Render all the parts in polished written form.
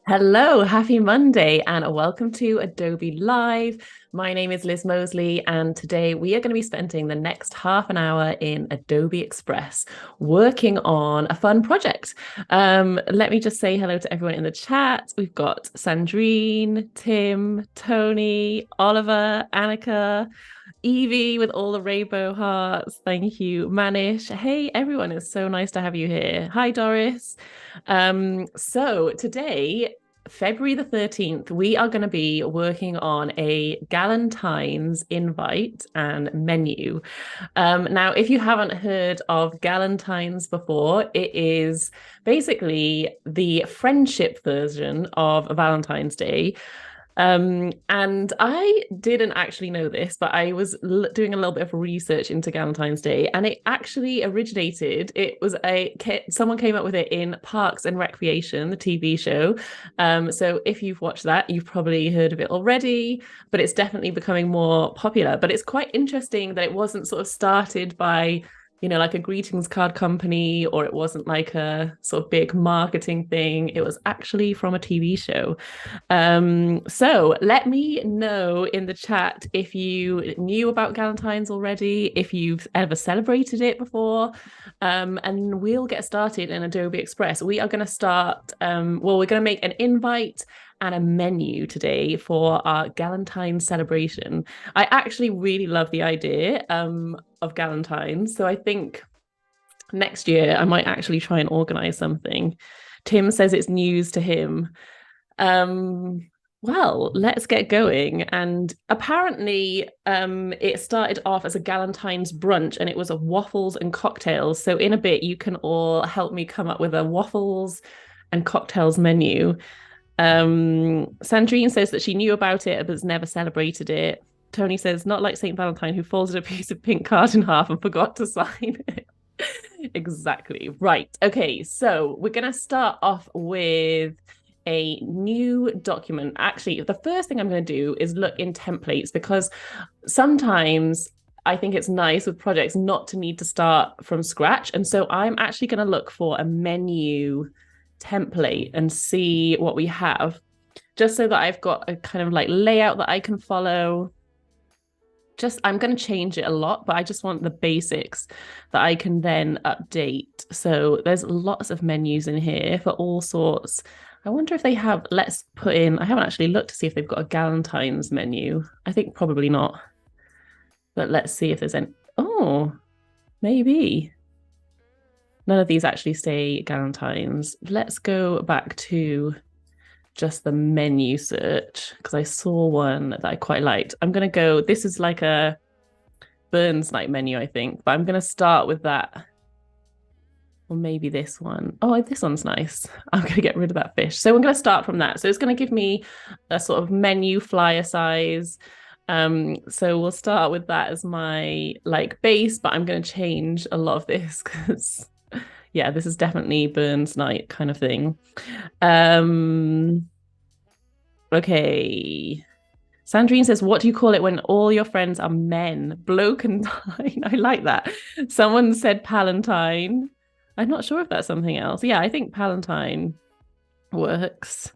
Hello, happy Monday, and welcome to Adobe Live. My name is Liz Mosley, and today we are going to be spending the next half an hour in Adobe Express working on a fun project. Let me just say hello to everyone in the chat. We've got Sandrine, Tim, Tony, Oliver, Annika, Evie with all the rainbow hearts. Thank you, Manish. Hey, everyone, it's so nice to have you here. Hi, Doris. So today, February the 13th, we are going to be working on a Galentine's invite and menu. Now, if you haven't heard of Galentine's before, it is basically the friendship version of Valentine's Day. And I didn't actually know this, but I was doing a little bit of research into Galentine's Day, and it actually originated. It was someone came up with it in Parks and Recreation, the TV show. So if you've watched that, you've probably heard of it already, but it's definitely becoming more popular. But it's quite interesting that it wasn't sort of started by like a greetings card company, or it wasn't like a sort of big marketing thing. It was actually from a TV show. So let me know in the chat if you knew about Galentine's already, if you've ever celebrated it before, and we'll get started in Adobe Express. We are going to start, we're going to make an invite and a menu today for our Galentine celebration. I actually really love the idea of Galentines. So I think next year I might actually try and organize something. Tim says it's news to him. Well, let's get going. And apparently, it started off as a Galentine's brunch, and it was a waffles and cocktails. So in a bit, you can all help me come up with a waffles and cocktails menu. Sandrine says that she knew about it but has never celebrated it. Tony says, not like St. Valentine, who folded a piece of pink card in half and forgot to sign it. Exactly. Right. Okay. So we're going to start off with a new document. Actually, the first thing I'm going to do is look in templates, because sometimes I think it's nice with projects not to need to start from scratch. And so I'm actually going to look for a menu template and see what we have, just so that I've got a kind of like layout that I can follow. I'm going to change it a lot, but I just want the basics that I can then update. So there's lots of menus in here for all sorts. I wonder if they have, let's put in, I haven't actually looked to see if they've got a Galentine's menu. I think probably not. But let's see if there's any. Oh, maybe. None of these actually say Galentine's. Let's go back to just the menu search, because I saw one that I quite liked. I'm going to go, this is like a Burns night menu, I think, but I'm going to start with that. Or maybe this one. Oh, this one's nice. I'm going to get rid of that fish. So I'm going to start from that. So it's going to give me a sort of menu flyer size. So we'll start with that as my like base, but I'm going to change a lot of this because yeah, this is definitely Burns night kind of thing. Okay. Sandrine says, what do you call it when all your friends are men? Blokentine. I like that. Someone said Palantine. I'm not sure if that's something else. Yeah, I think Palantine works.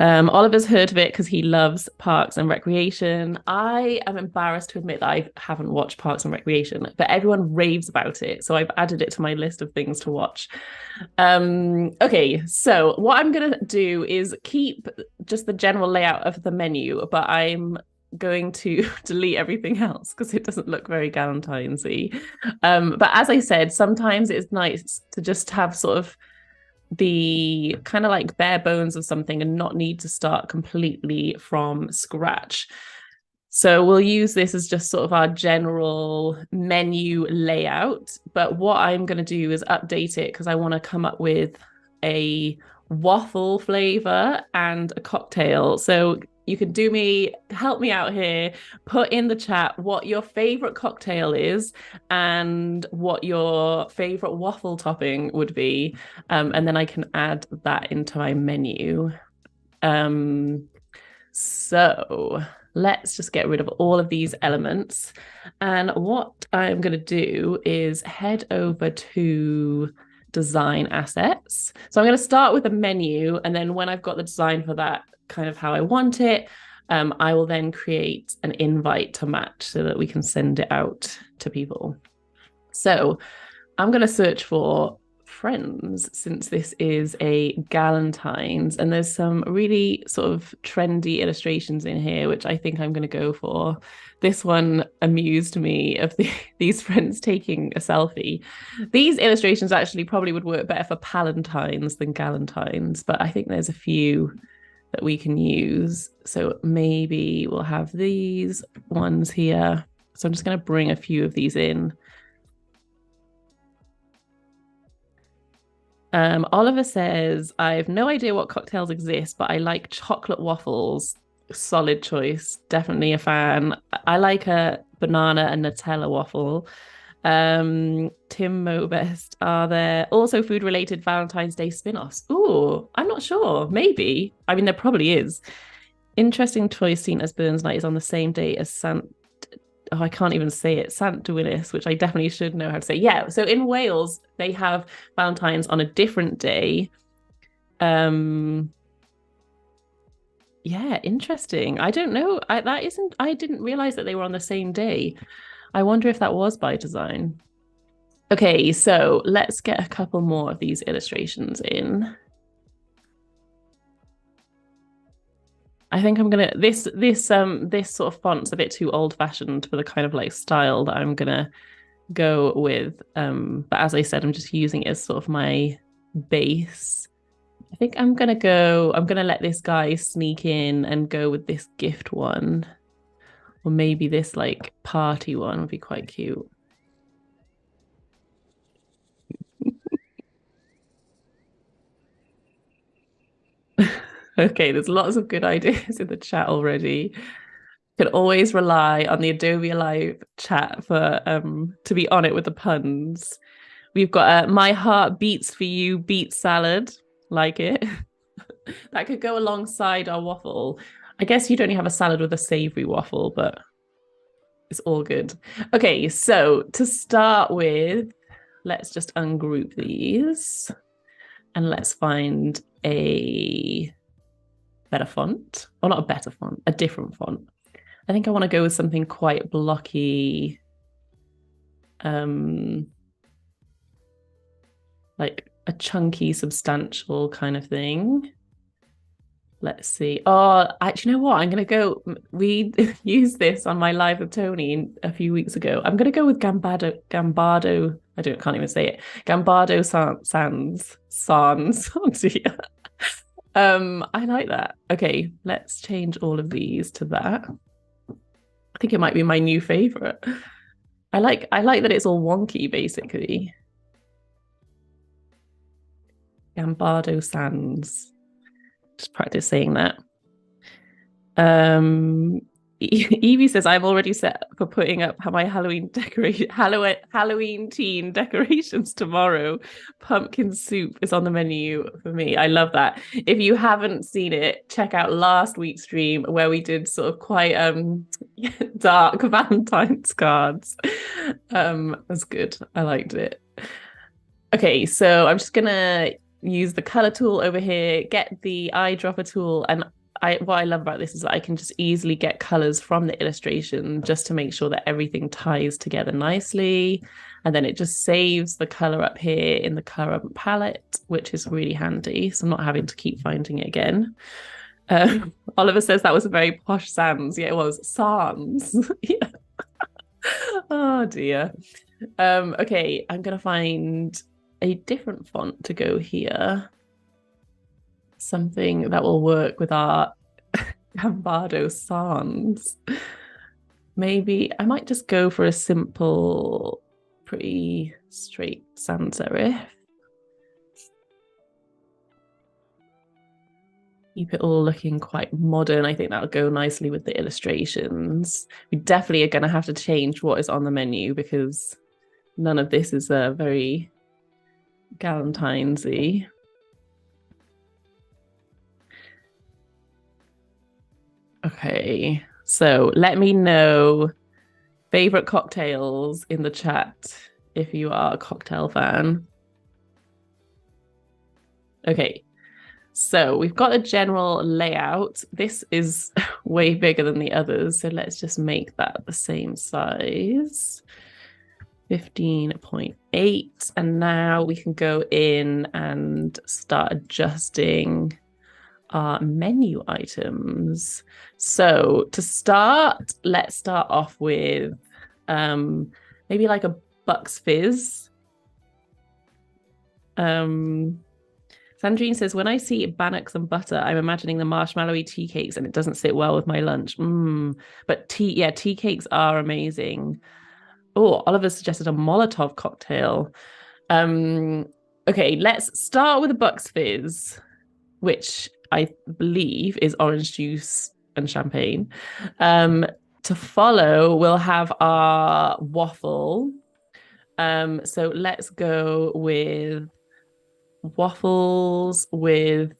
Oliver's heard of it because he loves Parks and Recreation. I am embarrassed to admit that I haven't watched Parks and Recreation, but everyone raves about it. So I've added it to my list of things to watch. Okay, so what I'm going to do is keep just the general layout of the menu, but I'm going to delete everything else because it doesn't look very Galentine's-y. But as I said, sometimes it's nice to just have sort of the kind of like bare bones of something and not need to start completely from scratch. So we'll use this as just sort of our general menu layout. But what I'm going to do is update it because I want to come up with a waffle flavor and a cocktail. So you can help me out here, put in the chat what your favorite cocktail is and what your favorite waffle topping would be. And then I can add that into my menu. So let's just get rid of all of these elements. And what I'm going to do is head over to design assets. So I'm going to start with a menu, and then when I've got the design for that, kind of how I want it, I will then create an invite to match so that we can send it out to people. So I'm going to search for friends, since this is a Galentines, and there's some really sort of trendy illustrations in here, which I think I'm going to go for. This one amused me, of these friends taking a selfie. These illustrations actually probably would work better for Palentines than Galentines, but I think there's a few that we can use. So maybe we'll have these ones here. So I'm just going to bring a few of these in. Oliver says, I have no idea what cocktails exist, but I like chocolate waffles. Solid choice. Definitely a fan. I like a banana and Nutella waffle. Tim Mobest, are there also food-related Valentine's Day spin-offs? Ooh, I'm not sure. Maybe. I mean, there probably is. Interesting choice, seen as Burns Night is on the same day as I can't even say it, Sant Duwinis, which I definitely should know how to say. Yeah, so in Wales, they have Valentine's on a different day. Yeah, interesting. I don't know. I didn't realize that they were on the same day. I wonder if that was by design. Okay, so let's get a couple more of these illustrations in. I think I'm gonna this sort of font's a bit too old-fashioned for the kind of like style that I'm gonna go with. But as I said, I'm just using it as sort of my base. I think I'm gonna let this guy sneak in and go with this gift one. Or maybe this like party one would be quite cute. Okay, there's lots of good ideas in the chat already. Could always rely on the Adobe Live chat for to be on it with the puns. We've got my heart beats for you beet salad, like it. That could go alongside our waffle. I guess you'd only have a salad with a savory waffle, but it's all good. Okay, so to start with, let's just ungroup these and let's find a better font, or not a better font, a different font. I think I want to go with something quite blocky, like a chunky, substantial kind of thing. Let's see. Oh, actually, you know what? I'm going to go. We used this on my live with Tony a few weeks ago. I'm going to go with Gambardo. Can't even say it. Gambardo Sans. Oh dear. I like that. Okay, let's change all of these to that. I think it might be my new favorite. I like that it's all wonky, basically. Gambardo Sans. Just practice saying that. Evie says, I'm already set for putting up my Halloween teen decorations tomorrow. Pumpkin soup is on the menu for me. I love that. If you haven't seen it, check out last week's stream where we did sort of quite dark Valentine's cards. It was good. I liked it. Okay, so I'm just gonna use the color tool over here, get the eyedropper tool, and what I love about this is that I can just easily get colors from the illustration just to make sure that everything ties together nicely. And then it just saves the color up here in the color palette, which is really handy. So I'm not having to keep finding it again. Oliver says that was a very posh sans. Yeah, it was. Sans. Yeah. Oh dear. Okay, I'm gonna find a different font to go here. Something that will work with our Gambardo sans. Maybe I might just go for a simple, pretty straight sans serif. Keep it all looking quite modern. I think that'll go nicely with the illustrations. We definitely are going to have to change what is on the menu because none of this is very Galentines-y. Okay, so let me know favorite cocktails in the chat if you are a cocktail fan. Okay, so we've got a general layout. This is way bigger than the others, so let's just make that the same size. 15.8, and now we can go in and start adjusting our menu items. So to start, let's start off with maybe like a Bucks Fizz. Sandrine says, when I see bannocks and butter, I'm imagining the marshmallowy tea cakes, and it doesn't sit well with my lunch. But tea cakes are amazing. Oh, Oliver suggested a Molotov cocktail. Okay, let's start with a Bucks Fizz, which I believe is orange juice and champagne. To follow, we'll have our waffle. So let's go with waffles with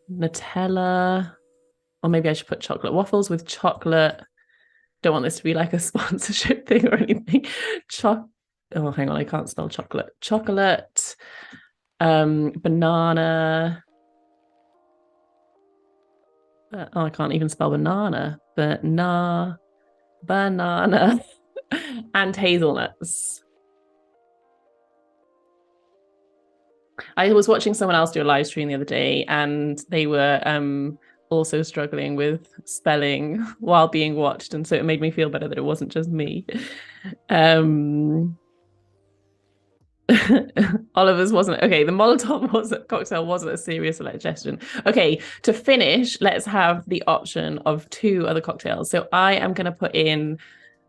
Nutella, or maybe I should put chocolate. Waffles with chocolate. Don't want this to be like a sponsorship thing or anything. Oh, hang on, I can't spell chocolate. Chocolate, banana. I can't even spell banana. Banana, and hazelnuts. I was watching someone else do a live stream the other day, and they were also struggling with spelling while being watched, and so it made me feel better that it wasn't just me. Oliver's wasn't okay. The Molotov cocktail wasn't a serious suggestion. Okay, to finish, let's have the option of 2 other cocktails. So I am going to put in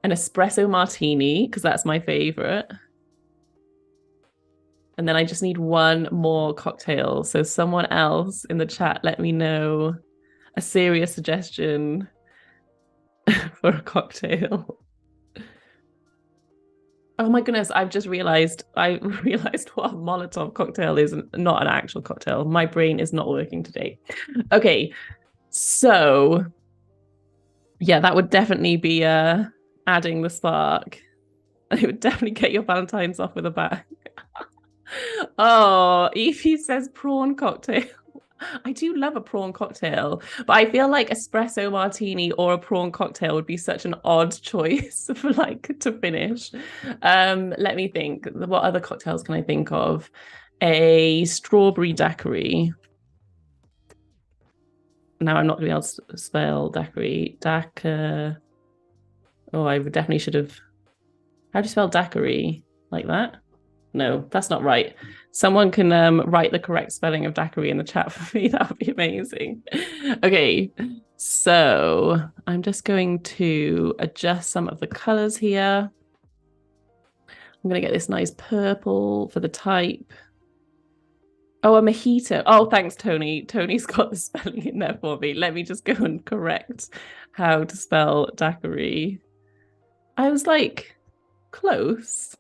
an espresso martini because that's my favorite. And then I just need 1 more cocktail. So someone else in the chat, let me know a serious suggestion for a cocktail. Oh my goodness, I've just realized what a Molotov cocktail is, not an actual cocktail. My brain is not working today. Okay, so yeah, that would definitely be adding the spark. It would definitely get your Valentine's off with a bang. Oh, Evie says prawn cocktail. I do love a prawn cocktail, but I feel like espresso martini or a prawn cocktail would be such an odd choice for like to finish. Let me think. What other cocktails can I think of? A strawberry daiquiri. Now I'm not going to be able to spell daiquiri. Oh, I definitely should have. How do you spell daiquiri? Like that? No, that's not right. Someone can write the correct spelling of daiquiri in the chat for me. That would be amazing. Okay, so I'm just going to adjust some of the colors here. I'm going to get this nice purple for the type. Oh, a mojito. Oh, thanks, Tony. Tony's got the spelling in there for me. Let me just go and correct how to spell daiquiri. I was like, close.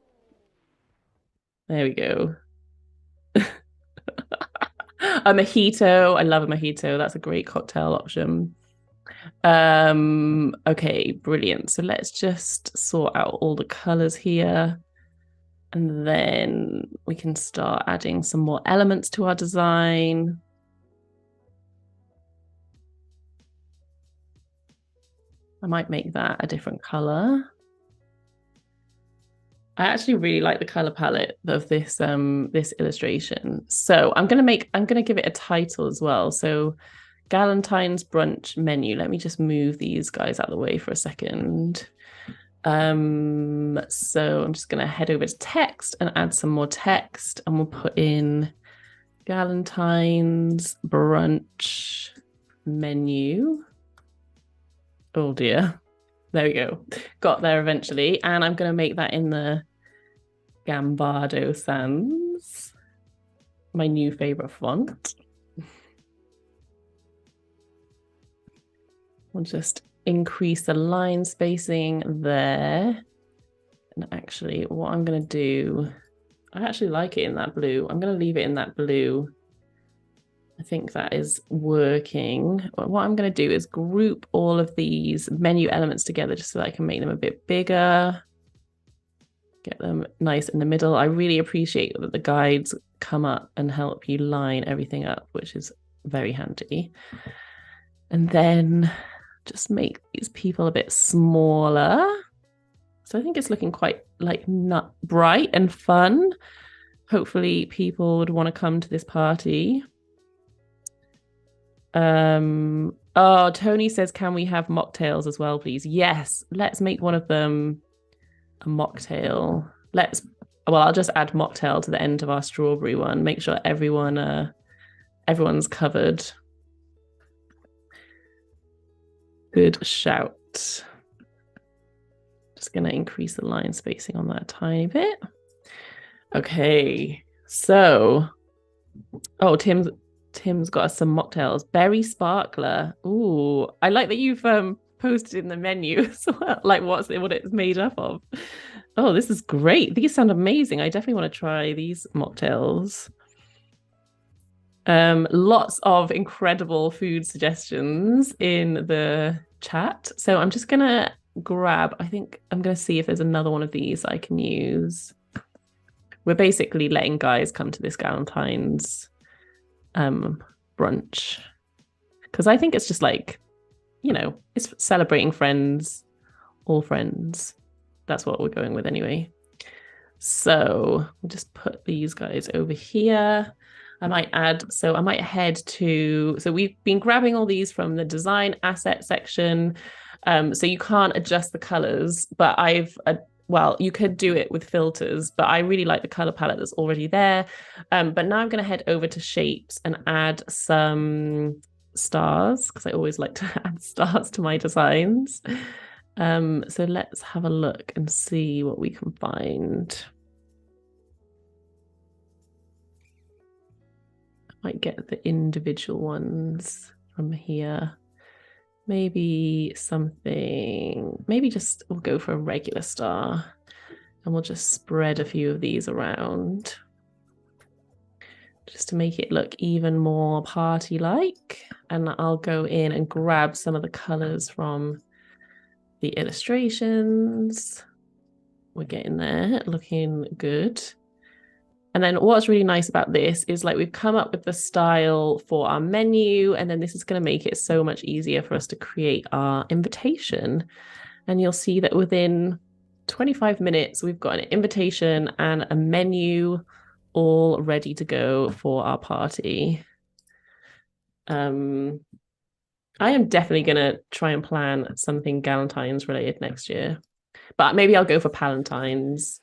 There we go. A mojito. I love a mojito. That's a great cocktail option. Okay, brilliant. So let's just sort out all the colors here. And then we can start adding some more elements to our design. I might make that a different color. I actually really like the color palette of this this illustration. So I'm gonna give it a title as well. So Galentine's brunch menu. Let me just move these guys out of the way for a second. So I'm just gonna head over to text and add some more text, and we'll put in Galentine's brunch menu. Oh dear. There we go. Got there eventually. And I'm going to make that in the Gambardo Sans, my new favorite font. We'll just increase the line spacing there. And actually, what I'm going to do, I actually like it in that blue. I'm going to leave it in that blue. I think that is working. What I'm going to do is group all of these menu elements together just so that I can make them a bit bigger. Get them nice in the middle. I really appreciate that the guides come up and help you line everything up, which is very handy. And then just make these people a bit smaller. So I think it's looking quite like not bright and fun. Hopefully people would want to come to this party. Oh, Tony says, can we have mocktails as well, please? Yes, let's make one of them a mocktail. I'll just add mocktail to the end of our strawberry one. Make sure everyone's covered. Good shout. Just gonna increase the line spacing on that a tiny bit. Okay, so Tim's got us some mocktails. Berry sparkler. Ooh, I like that you've posted in the menu as well, like what it's made up of. Oh, this is great. These sound amazing. I definitely want to try these mocktails. Lots of incredible food suggestions in the chat. So I'm just gonna I think I'm gonna see if there's another one of these I can use. We're basically letting guys come to this Galentine's brunch, because I think it's just like, you know, it's celebrating friends, all friends. That's what we're going with anyway. So we'll just put these guys over here. I might head to, so we've been grabbing all these from the design asset section. So you can't adjust the colors, but you could do it with filters, but I really like the color palette that's already there. But now I'm going to head over to shapes and add some stars, because I always like to add stars to my designs. So let's have a look and see what we can find. I might get the individual ones from here. Maybe we'll go for a regular star, and we'll just spread a few of these around just to make it look even more party-like. And I'll go in and grab some of the colors from the illustrations. We're getting there, looking good. And then what's really nice about this is, like, we've come up with the style for our menu, and then this is going to make it so much easier for us to create our invitation. And you'll see that within 25 minutes, we've got an invitation and a menu all ready to go for our party. I am definitely going to try and plan something Galentine's related next year, but maybe I'll go for Palentine's.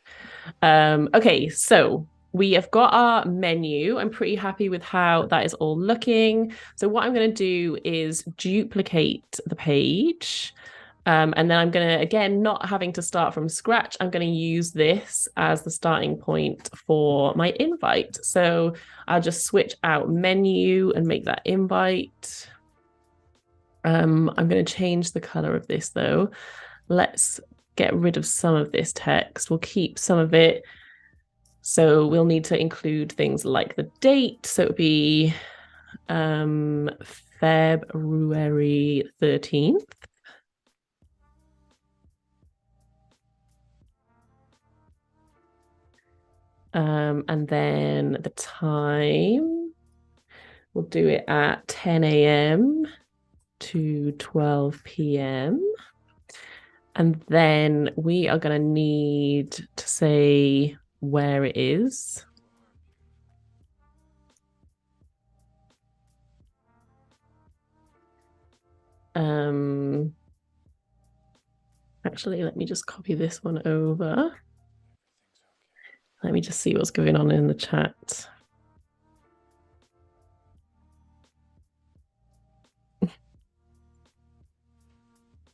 Okay, so we have got our menu. I'm pretty happy with how that is all looking. So what I'm going to do is duplicate the page. And then I'm going to, again, not having to start from scratch, I'm going to use this as the starting point for my invite. So I'll just switch out menu and make that invite. I'm going to change the color of this though. Let's get rid of some of this text. We'll keep some of it. So we'll need to include things like the date. So it would be February 13th. And then the time, we'll do it at 10 a.m. to 12 p.m. And then we are going to need to say where it is. Actually, let me just copy this one over. Let me just see what's going on in the chat.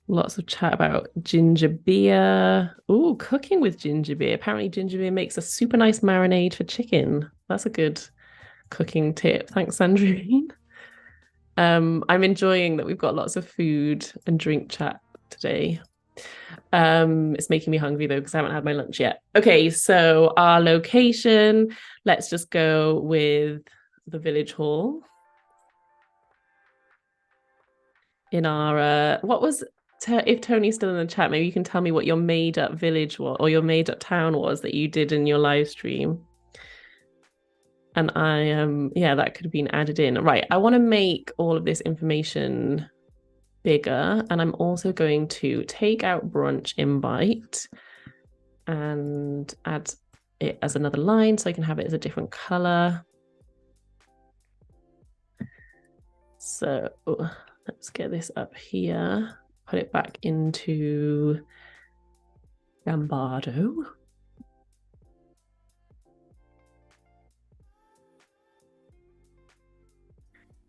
Lots of chat about ginger beer. Oh, cooking with ginger beer. Apparently ginger beer makes a super nice marinade for chicken. That's a good cooking tip. Thanks, Sandrine. I'm enjoying that we've got lots of food and drink chat today. It's making me hungry though, because I haven't had my lunch yet. Okay, so our location, let's just go with the village hall. In our if Tony's still in the chat, maybe you can tell me what your made up village was or your made up town was that you did in your live stream. And yeah, that could have been added in. Right. I want to make all of this information bigger. And I'm also going to take out brunch invite and add it as another line so I can have it as a different color. So let's get this up here, put it back into Gambardo.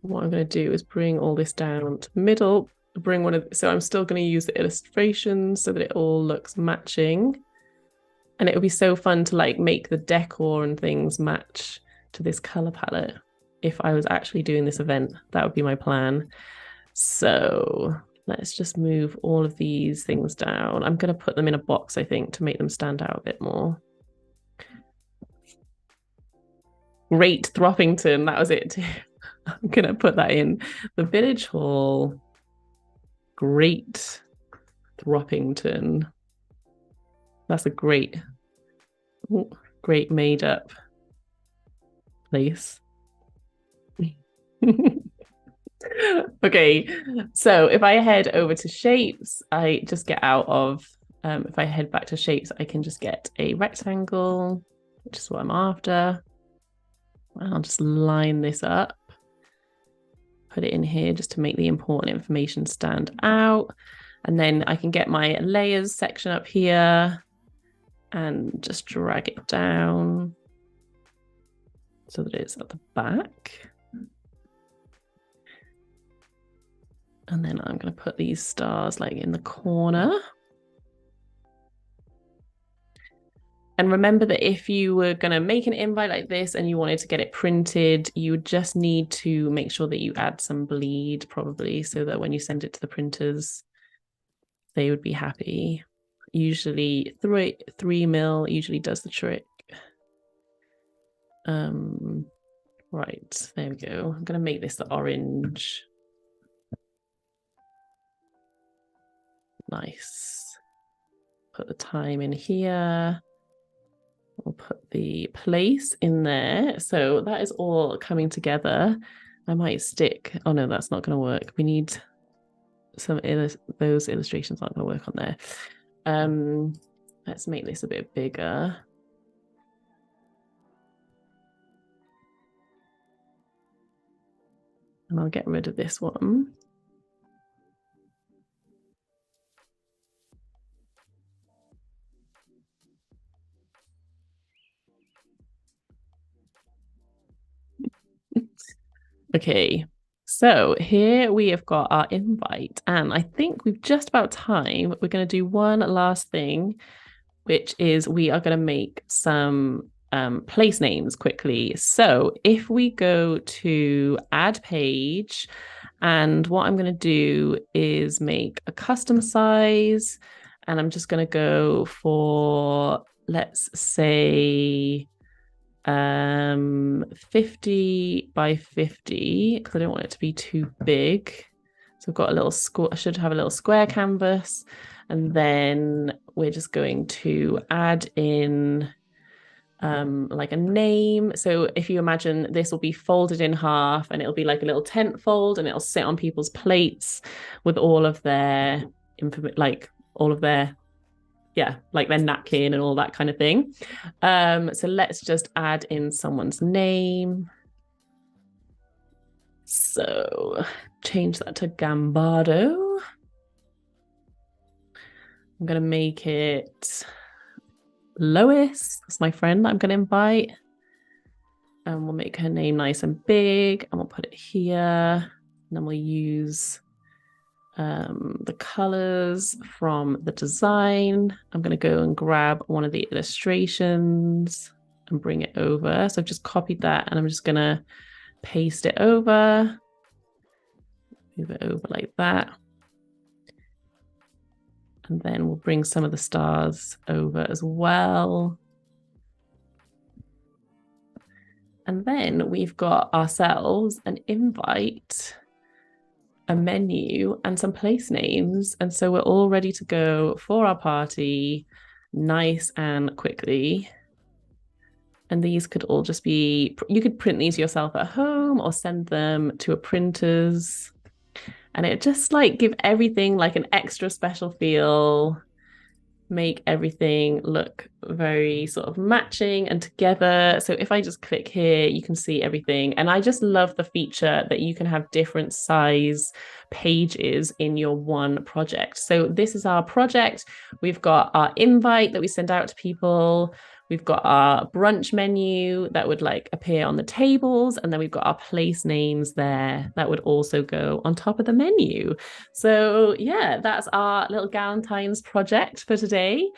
What I'm going to do is bring all this down to the middle, bring one of, so I'm still going to use the illustrations so that it all looks matching. And it would be so fun to like make the decor and things match to this color palette. If I was actually doing this event, that would be my plan. So let's just move all of these things down. I'm going to put them in a box, I think, to make them stand out a bit more. Great Throppington, that was it too. I'm going to put that in the village hall. Great Throppington. That's a great made up place. Okay, so if I head over to shapes, I just get out of, if I head back to shapes, I can just get a rectangle, which is what I'm after. I'll just line this up, put it in here just to make the important information stand out. And then I can get my layers section up here and just drag it down so that it's at the back. And then I'm going to put these stars like in the corner. And remember that if you were going to make an invite like this and you wanted to get it printed, you would just need to make sure that you add some bleed probably so that when you send it to the printers, they would be happy. Usually 3 mil usually does the trick. Right, there we go. I'm going to make this the orange. Nice. Put the time in here. We'll put the place in there. So that is all coming together. I might stick. Oh no, that's not going to work. We need some those illustrations aren't going to work on there. Let's make this a bit bigger. And I'll get rid of this one. Okay, so here we have got our invite, and I think we've just about time. We're going to do one last thing, which is we are going to make some place names quickly. So if we go to add page, and what I'm going to do is make a custom size, and I'm just going to go for, let's say, 50 by 50 because I don't want it to be too big. So I've got a little square, I should have a little square canvas, and then we're just going to add in like a name. So if you imagine this will be folded in half and it'll be like a little tent fold and it'll sit on people's plates with all of their like all of their like their napkin and all that kind of thing. So let's just add in someone's name. So change that to Gambardo. I'm going to make it Lois. That's my friend that I'm going to invite. And we'll make her name nice and big. And we'll put it here. And then we'll use the colors from the design. I'm going to go and grab one of the illustrations and bring it over. So I've just copied that and I'm just going to paste it over, move it over like that. And then we'll bring some of the stars over as well. And then we've got ourselves an invite. a menu and some place names. And so we're all ready to go for our party nice and quickly. And these could all just be, you could print these yourself at home or send them to a printer's. And it just like give everything like an extra special feel, make everything look very sort of matching and together. So if I just click here, you can see everything. And I just love the feature that you can have different size pages in your one project. So this is our project. We've got our invite that we send out to people. We've got our brunch menu that would like appear on the tables. And then we've got our place names there that would also go on top of the menu. So yeah, that's our little Galentines project for today.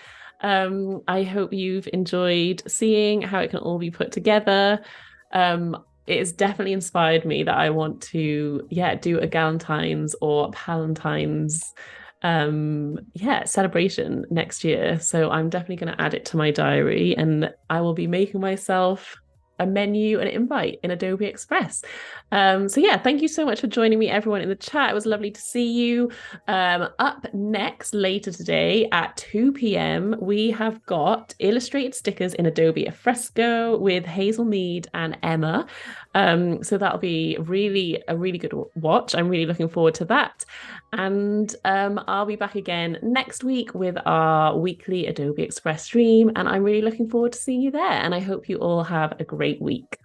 I hope you've enjoyed seeing how it can all be put together. It has definitely inspired me that I want to, do a Galentine's or Palentine's celebration next year. So I'm definitely going to add it to my diary, and I will be making myself a menu and invite in Adobe Express. Thank you so much for joining me, everyone in the chat. It was lovely to see you. Up next later today at 2 p.m., we have got illustrated stickers in Adobe Fresco with Hazel Mead and Emma. So that'll be a really good watch. I'm really looking forward to that. And I'll be back again next week with our weekly Adobe Express stream. And I'm really looking forward to seeing you there. And I hope you all have a great week.